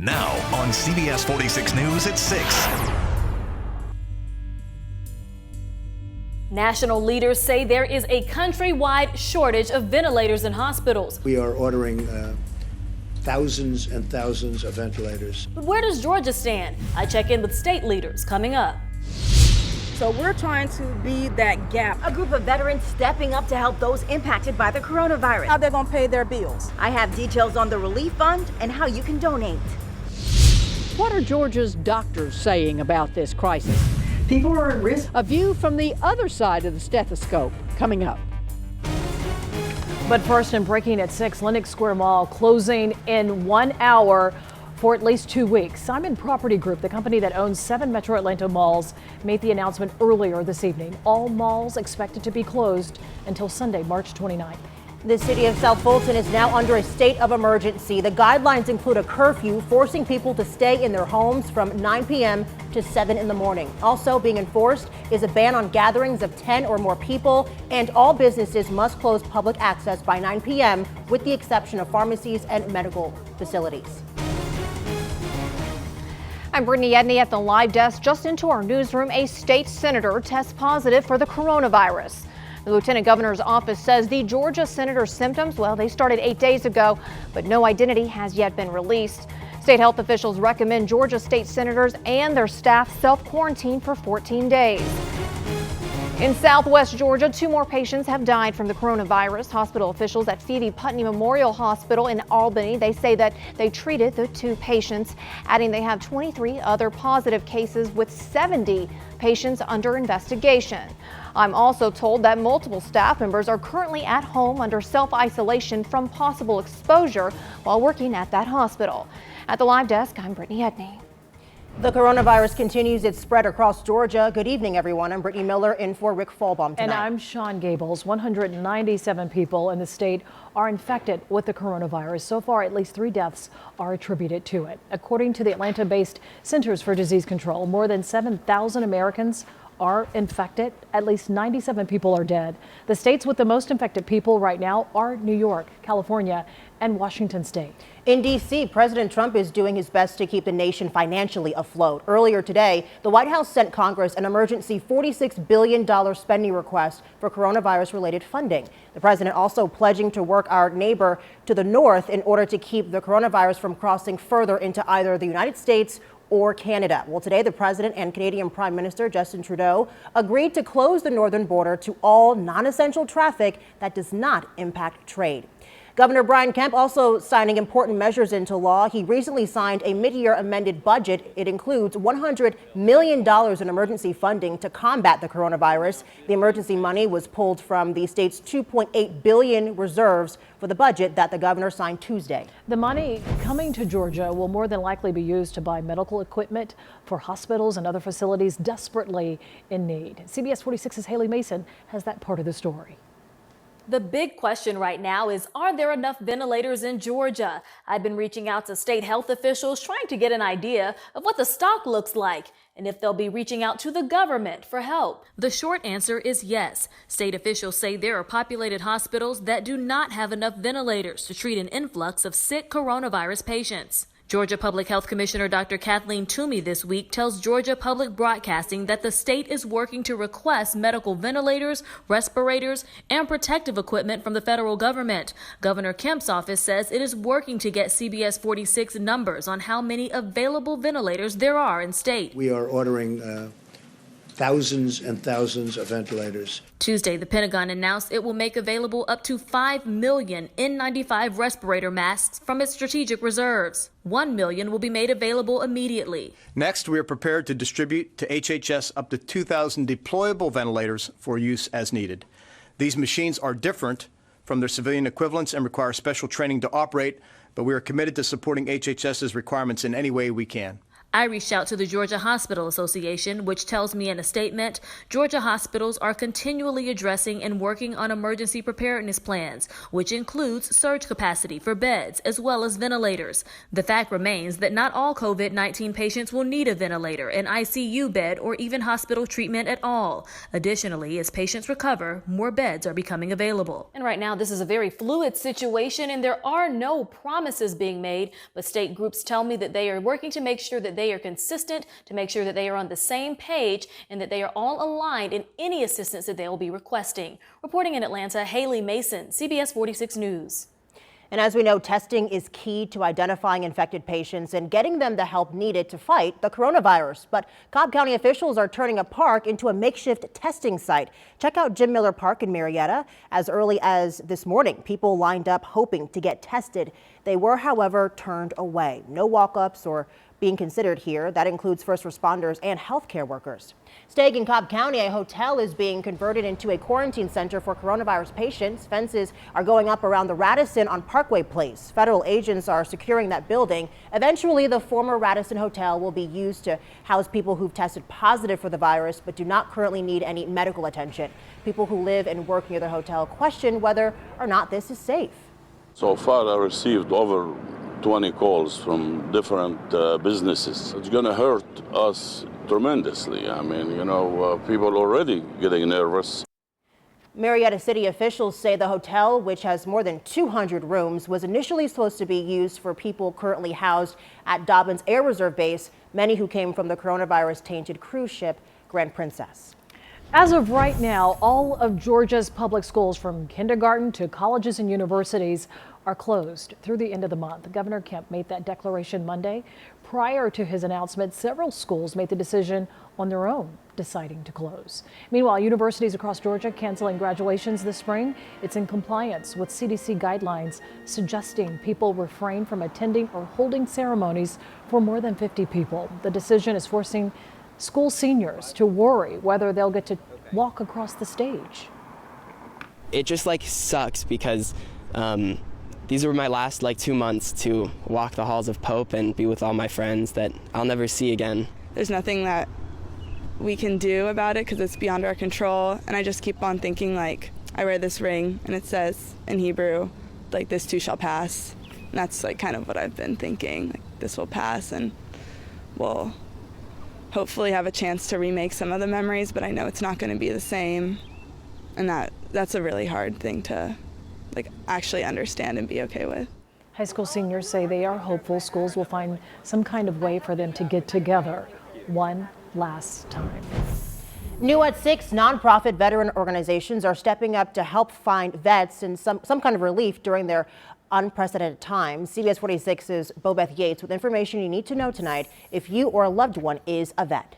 Now on CBS 46 News at 6. National leaders say there is a countrywide shortage of ventilators in hospitals. We are ordering thousands and thousands of ventilators. But where does Georgia stand? I check in with state leaders coming up. So we're trying to be that gap. A group of veterans stepping up to help those impacted by the coronavirus. How they're going to pay their bills. I have details on the relief fund and how you can donate. What are Georgia's doctors saying about this crisis? People are at risk. A view from the other side of the stethoscope coming up. But first, and breaking at 6, Lenox Square Mall closing in 1 hour for at least 2 weeks. Simon Property Group, the company that owns 7 Metro Atlanta malls, made the announcement earlier this evening. All malls expected to be closed until Sunday, March 29th. The city of South Fulton is now under a state of emergency. The guidelines include a curfew forcing people to stay in their homes from 9 p.m. to 7 in the morning. Also being enforced is a ban on gatherings of 10 or more people, and all businesses must close public access by 9 p.m. with the exception of pharmacies and medical facilities. I'm Brittany Edney at the live desk. Just into our newsroom, a state senator tests positive for the coronavirus. The lieutenant governor's office says the Georgia senator's symptoms, well, they started 8 days ago, but no identity has yet been released. State health officials recommend Georgia state senators and their staff self-quarantine for 14 days. In southwest Georgia, 2 more patients have died from the coronavirus. Hospital officials at Phoebe Putney Memorial Hospital in Albany, they say that they treated the 2 patients, adding they have 23 other positive cases with 70 patients under investigation. I'm also told that multiple staff members are currently at home under self-isolation from possible exposure while working at that hospital. At the live desk, I'm Brittany Edney. The coronavirus continues its spread across Georgia. Good evening, everyone. I'm Brittany Miller in for Rick Falbaum tonight. And I'm Sean Gables. 197 people in the state are infected with the coronavirus. So far, at least 3 deaths are attributed to it. According to the Atlanta-based Centers for Disease Control, more than 7,000 Americans are infected. At least 97 people are dead. The states with the most infected people right now are New York, California, and Washington state. In D.C., President Trump is doing his best to keep the nation financially afloat. Earlier today, the White House sent Congress an emergency $46 billion spending request for coronavirus-related funding. The president also pledging to work our neighbor to the north in order to keep the coronavirus from crossing further into either the United States or Canada. Well, today, the president and Canadian Prime Minister Justin Trudeau agreed to close the northern border to all non-essential traffic that does not impact trade. Governor Brian Kemp also signing important measures into law. He recently signed a mid-year amended budget. It includes $100 million in emergency funding to combat the coronavirus. The emergency money was pulled from the state's $2.8 billion reserves for the budget that the governor signed Tuesday. The money coming to Georgia will more than likely be used to buy medical equipment for hospitals and other facilities desperately in need. CBS 46's Haley Mason has that part of the story. The big question right now is, are there enough ventilators in Georgia? I've been reaching out to state health officials trying to get an idea of what the stock looks like and if they'll be reaching out to the government for help. The short answer is yes. State officials say there are populated hospitals that do not have enough ventilators to treat an influx of sick coronavirus patients. Georgia Public Health Commissioner Dr. Kathleen Toomey this week tells Georgia Public Broadcasting that the state is working to request medical ventilators, respirators, and protective equipment from the federal government. Governor Kemp's office says it is working to get CBS 46 numbers on how many available ventilators there are in state. We are ordering thousands and thousands of ventilators. Tuesday, the Pentagon announced it will make available up to 5 million N95 respirator masks from its strategic reserves. 1 million will be made available immediately. Next, we are prepared to distribute to HHS up to 2,000 deployable ventilators for use as needed. These machines are different from their civilian equivalents and require special training to operate, but we are committed to supporting HHS's requirements in any way we can. I reached out to the Georgia Hospital Association, which tells me in a statement, Georgia hospitals are continually addressing and working on emergency preparedness plans, which includes surge capacity for beds as well as ventilators. The fact remains that not all COVID-19 patients will need a ventilator, an ICU bed, or even hospital treatment at all. Additionally, as patients recover, more beds are becoming available. And right now, this is a very fluid situation, and there are no promises being made, but state groups tell me that they are working to make sure that they are consistent, to make sure that they are on the same page, and that they are all aligned in any assistance that they will be requesting. Reporting in Atlanta, Haley Mason, CBS 46 News. And as we know, testing is key to identifying infected patients and getting them the help needed to fight the coronavirus. But Cobb County officials are turning a park into a makeshift testing site. Check out Jim Miller Park in Marietta. As early as this morning, people lined up hoping to get tested. They were, however, turned away. No walk-ups or being considered here. That includes first responders and healthcare workers. Staying in Cobb County, a hotel is being converted into a quarantine center for coronavirus patients. Fences are going up around the Radisson on Parkway Place. Federal agents are securing that building. Eventually, the former Radisson Hotel will be used to house people who've tested positive for the virus but do not currently need any medical attention. People who live and work near the hotel question whether or not this is safe. So far, I received over 20 calls from different businesses. It's going to hurt us tremendously. I mean, people already getting nervous. Marietta City officials say the hotel, which has more than 200 rooms, was initially supposed to be used for people currently housed at Dobbins Air Reserve Base, many who came from the coronavirus-tainted cruise ship Grand Princess. As of right now, all of Georgia's public schools from kindergarten to colleges and universities are closed through the end of the month. Governor Kemp made that declaration Monday. Prior to his announcement, several schools made the decision on their own, deciding to close. Meanwhile, universities across Georgia canceling graduations this spring. It's in compliance with CDC guidelines suggesting people refrain from attending or holding ceremonies for more than 50 people. The decision is forcing school seniors to worry whether they'll get to walk across the stage. It just sucks because these were my last 2 months to walk the halls of Pope and be with all my friends that I'll never see again. There's nothing that we can do about it because it's beyond our control, and I just keep on thinking I wear this ring and it says in Hebrew this too shall pass, and that's kind of what I've been thinking. This will pass and we'll hopefully have a chance to remake some of the memories, but I know it's not going to be the same, and that's a really hard thing to actually understand and be okay with. High school seniors say they are hopeful schools will find some kind of way for them to get together one last time. New at 6, nonprofit veteran organizations are stepping up to help find vets and some kind of relief during their unprecedented time. CBS 46's Bobeth Yates with information you need to know tonight if you or a loved one is a vet.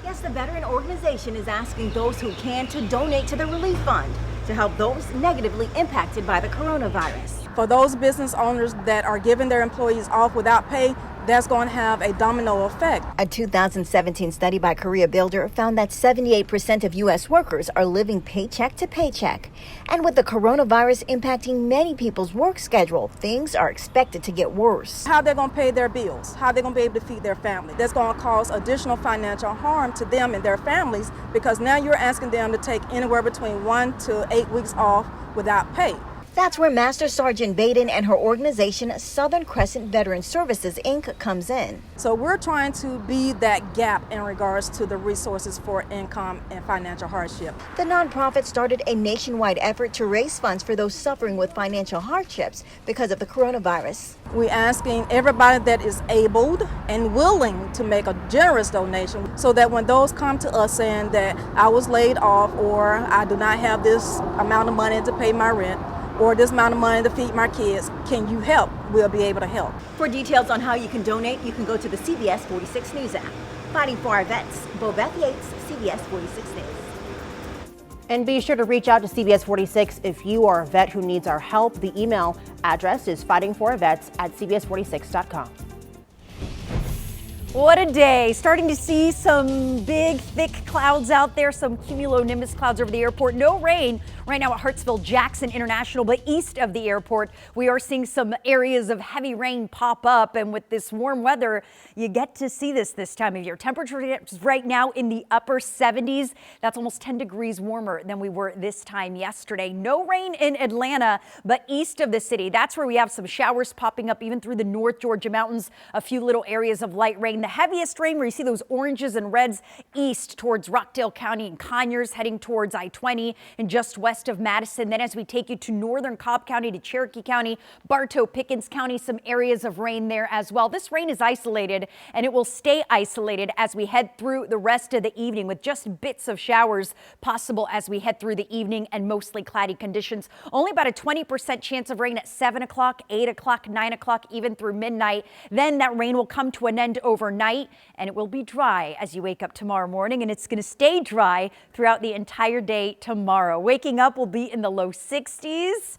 Yes, the veteran organization is asking those who can to donate to the relief fund to help those negatively impacted by the coronavirus. For those business owners that are giving their employees off without pay, that's going to have a domino effect. A 2017 study by Career Builder found that 78% of U.S. workers are living paycheck to paycheck. And with the coronavirus impacting many people's work schedule, things are expected to get worse. How they're going to pay their bills, how they're going to be able to feed their family. That's going to cause additional financial harm to them and their families because now you're asking them to take anywhere between 1 to 8 weeks off without pay. That's where Master Sergeant Baden and her organization, Southern Crescent Veteran Services, Inc. comes in. So we're trying to be that gap in regards to the resources for income and financial hardship. The nonprofit started a nationwide effort to raise funds for those suffering with financial hardships because of the coronavirus. We're asking everybody that is able and willing to make a generous donation so that when those come to us saying that I was laid off or I do not have this amount of money to pay my rent, or this amount of money to feed my kids, can you help? We'll be able to help. For details on how you can donate, you can go to the CBS 46 News app. Fighting for our vets, Bobeth Yates, CBS 46 News. And be sure to reach out to CBS 46 if you are a vet who needs our help. The email address is fightingforavets@cbs46.com. What a day. Starting to see some big, thick clouds out there, some cumulonimbus clouds over the airport. No rain right now at Hartsville-Jackson International, but east of the airport, we are seeing some areas of heavy rain pop up. And with this warm weather, you get to see this time of year. Temperatures right now in the upper 70s. That's almost 10 degrees warmer than we were this time yesterday. No rain in Atlanta, but east of the city, that's where we have some showers popping up even through the North Georgia mountains. A few little areas of light rain. The heaviest rain where you see those oranges and reds east towards Rockdale County and Conyers, heading towards I-20 and just west of Madison. Then as we take you to northern Cobb County to Cherokee County, Bartow, Pickens County, some areas of rain there as well. This rain is isolated and it will stay isolated as we head through the rest of the evening, with just bits of showers possible as we head through the evening and mostly cloudy conditions. Only about a 20% chance of rain at 7 o'clock, 8 o'clock, 9 o'clock, even through midnight. Then that rain will come to an end overnight and it will be dry as you wake up tomorrow morning, and it's going to stay dry throughout the entire day tomorrow. Waking up will be in the low 60s.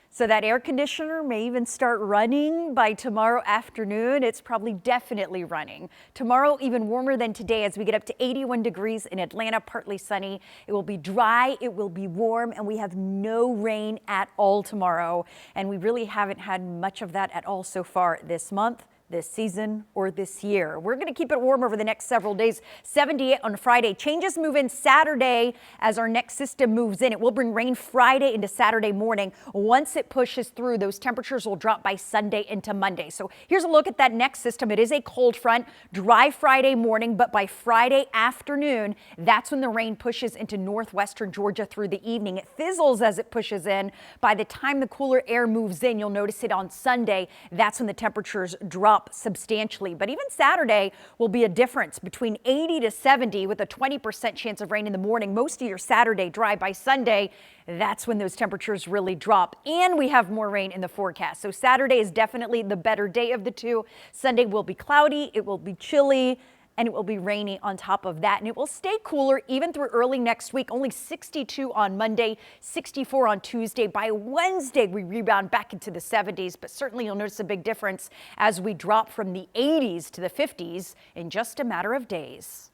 So that air conditioner may even start running by tomorrow afternoon. It's probably definitely running. Tomorrow, even warmer than today as we get up to 81 degrees in Atlanta, partly sunny. It will be dry, it will be warm, and we have no rain at all tomorrow. And we really haven't had much of that at all so far this month, this season, or this year. We're going to keep it warm over the next several days. 78 on Friday. Changes move in Saturday as our next system moves in. It will bring rain Friday into Saturday morning. Once it pushes through, those temperatures will drop by Sunday into Monday. So here's a look at that next system. It is a cold front, dry Friday morning, but by Friday afternoon, that's when the rain pushes into northwestern Georgia through the evening. It fizzles as it pushes in. By the time the cooler air moves in, you'll notice it on Sunday. That's when the temperatures drop substantially. But even Saturday will be a difference between 80 to 70 with a 20% chance of rain in the morning. Most of your Saturday dry. By Sunday, that's when those temperatures really drop. And we have more rain in the forecast. So Saturday is definitely the better day of the two. Sunday will be cloudy. It will be chilly. And it will be rainy on top of that. And it will stay cooler even through early next week. Only 62 on Monday, 64 on Tuesday. By Wednesday, we rebound back into the 70s. But certainly you'll notice a big difference as we drop from the 80s to the 50s in just a matter of days.